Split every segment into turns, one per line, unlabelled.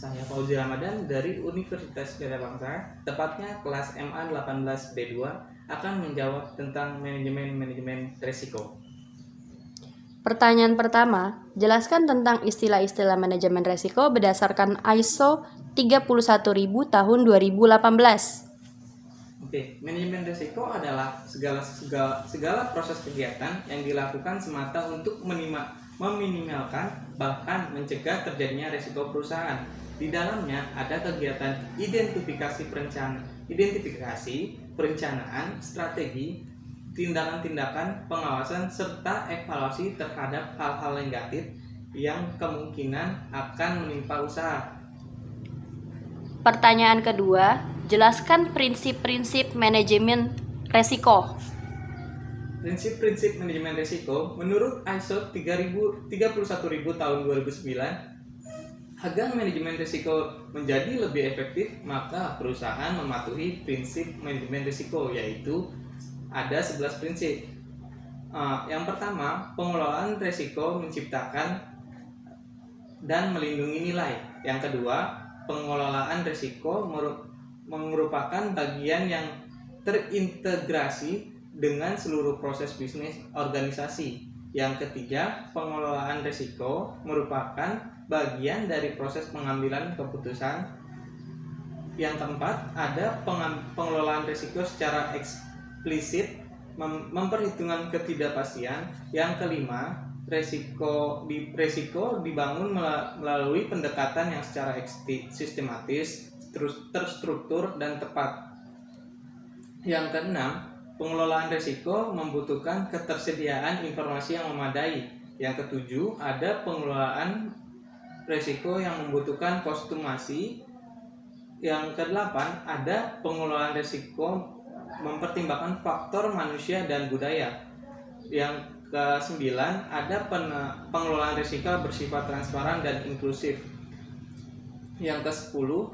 Saya Fauzi Ramadan dari Universitas Gajah tepatnya kelas MA 18B2 akan menjawab tentang manajemen risiko.
Pertanyaan pertama, jelaskan tentang istilah-istilah manajemen risiko berdasarkan ISO 31000 tahun 2018.
Oke, manajemen risiko adalah segala proses kegiatan yang dilakukan semata untuk meminimalkan bahkan mencegah terjadinya risiko perusahaan. Di dalamnya ada kegiatan identifikasi, perencanaan, strategi, tindakan-tindakan, pengawasan, serta evaluasi terhadap hal-hal negatif yang kemungkinan akan menimpa usaha.
Pertanyaan kedua, jelaskan prinsip-prinsip manajemen risiko.
Prinsip-prinsip manajemen risiko menurut ISO 31000 tahun 2009, agar manajemen risiko menjadi lebih efektif, maka perusahaan mematuhi prinsip manajemen risiko, yaitu ada 11 prinsip. Yang pertama, pengelolaan risiko menciptakan dan melindungi nilai. Yang kedua, pengelolaan risiko merupakan bagian yang terintegrasi dengan seluruh proses bisnis organisasi. Yang ketiga, pengelolaan risiko merupakan bagian dari proses pengambilan keputusan. Yang keempat, ada pengelolaan risiko secara eksplisit, memperhitungkan ketidakpastian. Yang kelima, risiko dibangun melalui pendekatan yang secara sistematis, terstruktur, dan tepat. Yang keenam, pengelolaan risiko membutuhkan ketersediaan informasi yang memadai. Yang ketujuh, ada pengelolaan risiko yang membutuhkan kostumasi. Yang kedelapan, ada pengelolaan risiko mempertimbangkan faktor manusia dan budaya. Yang kesembilan, ada pengelolaan risiko bersifat transparan dan inklusif. Yang kesepuluh,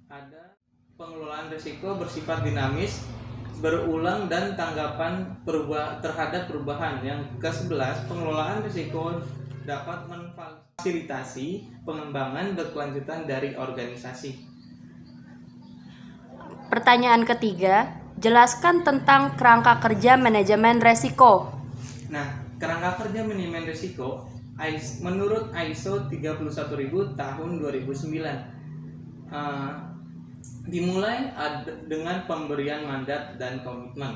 ada pengelolaan risiko bersifat dinamis, berulang, dan tanggapan terhadap perubahan. Yang ke-11, pengelolaan risiko dapat memfasilitasi pengembangan berkelanjutan dari organisasi.
Pertanyaan ketiga, jelaskan tentang kerangka kerja manajemen risiko.
Nah, kerangka kerja manajemen risiko menurut ISO 31000 tahun 2009 dimulai dengan pemberian mandat dan komitmen.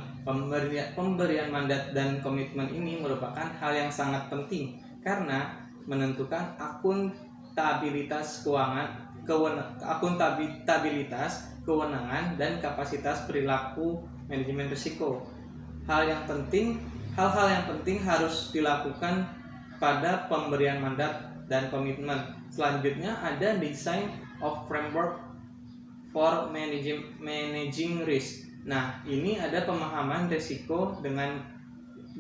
Pemberian mandat dan komitmen ini merupakan hal yang sangat penting karena menentukan akuntabilitas kewenangan, dan kapasitas perilaku manajemen risiko. Hal-hal yang penting harus dilakukan pada pemberian mandat dan komitmen. Selanjutnya ada design of framework for managing risk. Nah, ini ada pemahaman risiko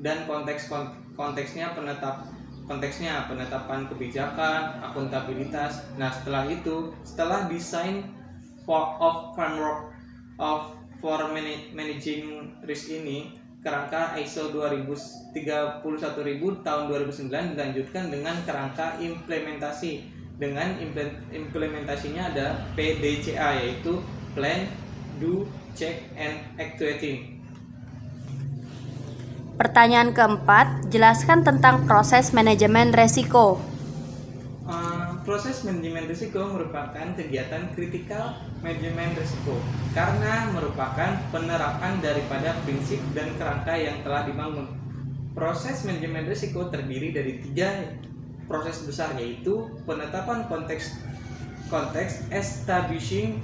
dan konteksnya penetapan kebijakan, akuntabilitas. Nah, setelah desain of framework for managing risk ini, kerangka ISO 31000 tahun 2009 dilanjutkan dengan kerangka implementasi. Dengan implementasinya ada PDCA, yaitu Plan, Do, Check, and Actuating.
Pertanyaan keempat, jelaskan tentang proses manajemen risiko.
Proses manajemen risiko merupakan kegiatan kritikal manajemen risiko karena merupakan penerapan daripada prinsip dan kerangka yang telah dibangun. Proses manajemen risiko terdiri dari 3 proses besar, yaitu penetapan konteks, establishing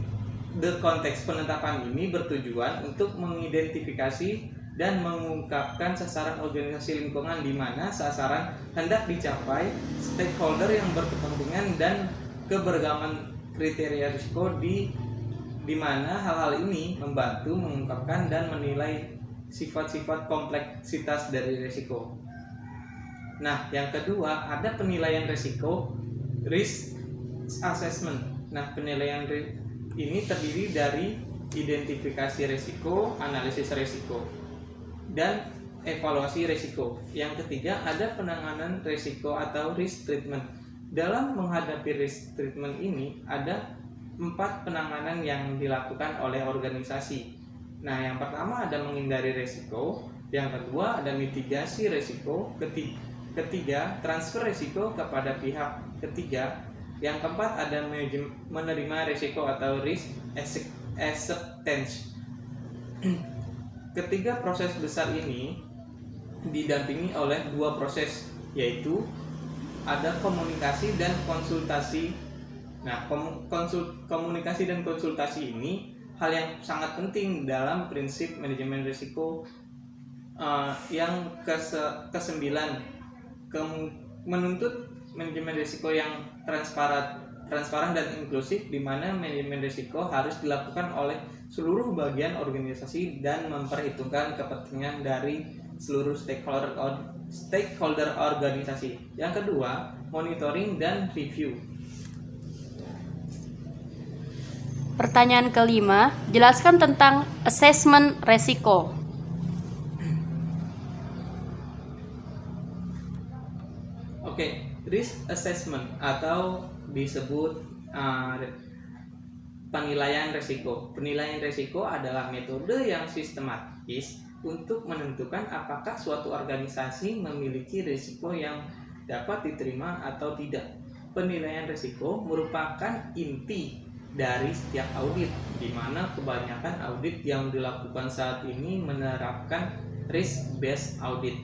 the context. Penetapan ini bertujuan untuk mengidentifikasi dan mengungkapkan sasaran organisasi lingkungan di mana sasaran hendak dicapai, stakeholder yang berkepentingan, dan keberagaman kriteria risiko di mana hal-hal ini membantu mengungkapkan dan menilai sifat-sifat kompleksitas dari risiko. Nah, yang kedua ada penilaian risiko, risk assessment. Nah, penilaian ini terdiri dari identifikasi risiko, analisis risiko, dan evaluasi risiko. Yang ketiga ada penanganan risiko atau risk treatment. Dalam menghadapi risk treatment ini ada 4 penanganan yang dilakukan oleh organisasi. Nah, yang pertama ada menghindari risiko, yang kedua ada mitigasi risiko, ketiga transfer risiko kepada pihak ketiga, yang keempat ada menerima risiko atau risk acceptance. Ketiga proses besar ini didampingi oleh 2 proses, yaitu ada komunikasi dan konsultasi. Nah, komunikasi dan konsultasi ini hal yang sangat penting dalam prinsip manajemen risiko yang ke-9, menuntut manajemen risiko yang transparan dan inklusif, di mana manajemen risiko harus dilakukan oleh seluruh bagian organisasi dan memperhitungkan kepentingan dari seluruh stakeholder organisasi. Yang kedua, monitoring dan review.
Pertanyaan kelima, jelaskan tentang asesmen resiko.
Oke, risk assessment atau disebut penilaian risiko. Penilaian risiko adalah metode yang sistematis untuk menentukan apakah suatu organisasi memiliki risiko yang dapat diterima atau tidak. Penilaian risiko merupakan inti dari setiap audit, di mana kebanyakan audit yang dilakukan saat ini menerapkan risk-based audit.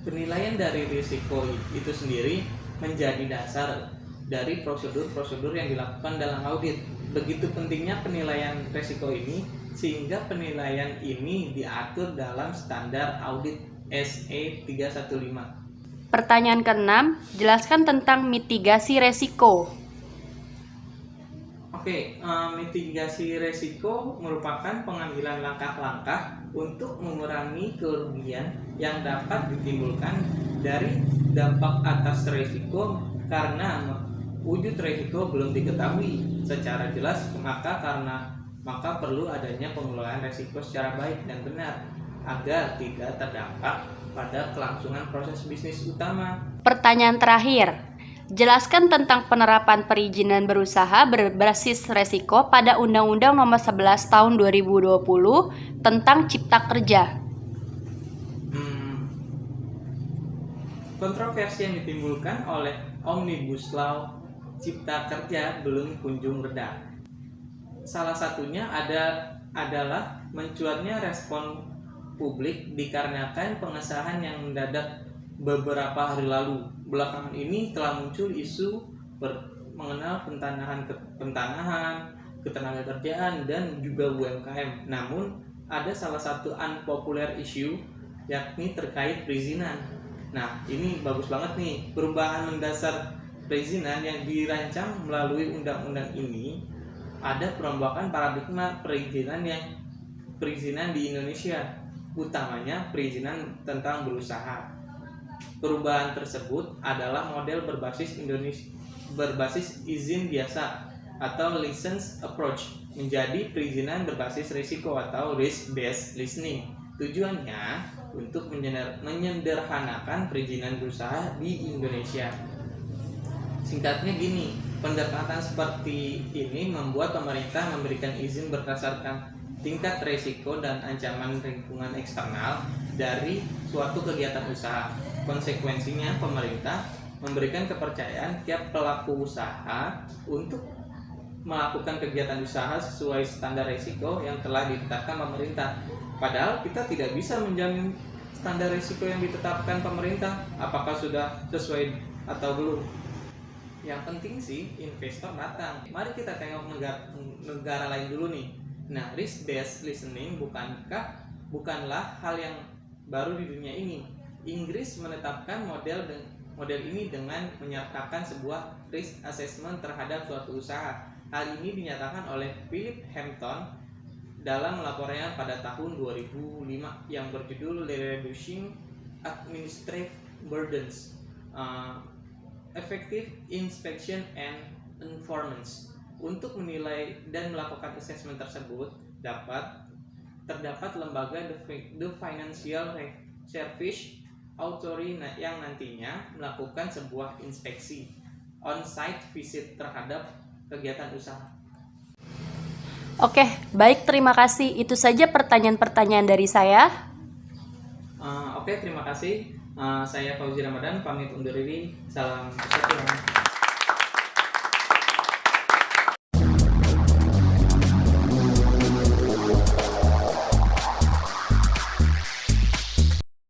Penilaian dari risiko itu sendiri menjadi dasar dari prosedur-prosedur yang dilakukan dalam audit. Begitu pentingnya penilaian risiko ini, sehingga penilaian ini diatur dalam standar audit SE 315.
Pertanyaan keenam, jelaskan tentang mitigasi resiko.
Oke, mitigasi resiko merupakan pengambilan langkah-langkah untuk mengurangi kerugian yang dapat ditimbulkan dari dampak atas resiko karena wujud resiko belum diketahui secara jelas, maka perlu adanya pengelolaan resiko secara baik dan benar agar tidak terdampak pada kelangsungan proses bisnis utama.
Pertanyaan terakhir, jelaskan tentang penerapan perizinan berusaha berbasis resiko pada Undang-Undang Nomor 11 Tahun 2020 tentang Cipta Kerja.
Kontroversi yang ditimbulkan oleh Omnibus Law Cipta Kerja belum kunjung reda. Salah satunya adalah mencuatnya respon publik dikarenakan pengesahan yang mendadak beberapa hari lalu. Belakangan ini telah muncul isu mengenal pentanahan, ketenagakerjaan, dan juga UMKM. Namun, ada salah satu unpopular issue, yakni terkait perizinan. Nah, ini bagus banget nih, perubahan mendasar perizinan yang dirancang melalui undang-undang ini. Ada perombakan paradigma perizinan di Indonesia, utamanya perizinan tentang berusaha. Perubahan tersebut adalah model berbasis izin biasa atau license approach menjadi perizinan berbasis risiko atau risk-based listening. Tujuannya untuk menyederhanakan perizinan berusaha di Indonesia. Singkatnya gini, pendekatan seperti ini membuat pemerintah memberikan izin berdasarkan tingkat risiko dan ancaman lingkungan eksternal dari suatu kegiatan usaha. Konsekuensinya, pemerintah memberikan kepercayaan tiap pelaku usaha untuk melakukan kegiatan usaha sesuai standar risiko yang telah ditetapkan pemerintah. Padahal kita tidak bisa menjamin standar risiko yang ditetapkan pemerintah apakah sudah sesuai atau belum. Yang penting sih investor datang. Mari kita tengok negara lain dulu nih. Nah, risk-based listening bukanlah hal yang baru di dunia ini. Inggris menetapkan model ini dengan menyertakan sebuah risk assessment terhadap suatu usaha. Hal ini dinyatakan oleh Philip Hampton dalam laporannya pada tahun 2005 yang berjudul Reducing Administrative Burdens, Effective Inspection and Enforcement. Untuk menilai dan melakukan assessment tersebut terdapat lembaga The Financial Service Authority yang nantinya melakukan sebuah inspeksi. on-site visit terhadap kegiatan usaha.
Oke, baik, terima kasih. Itu saja pertanyaan-pertanyaan dari saya.
Oke, terima kasih. Saya Fauzi Ramadan, pamit undur diri. Salam kesehatan.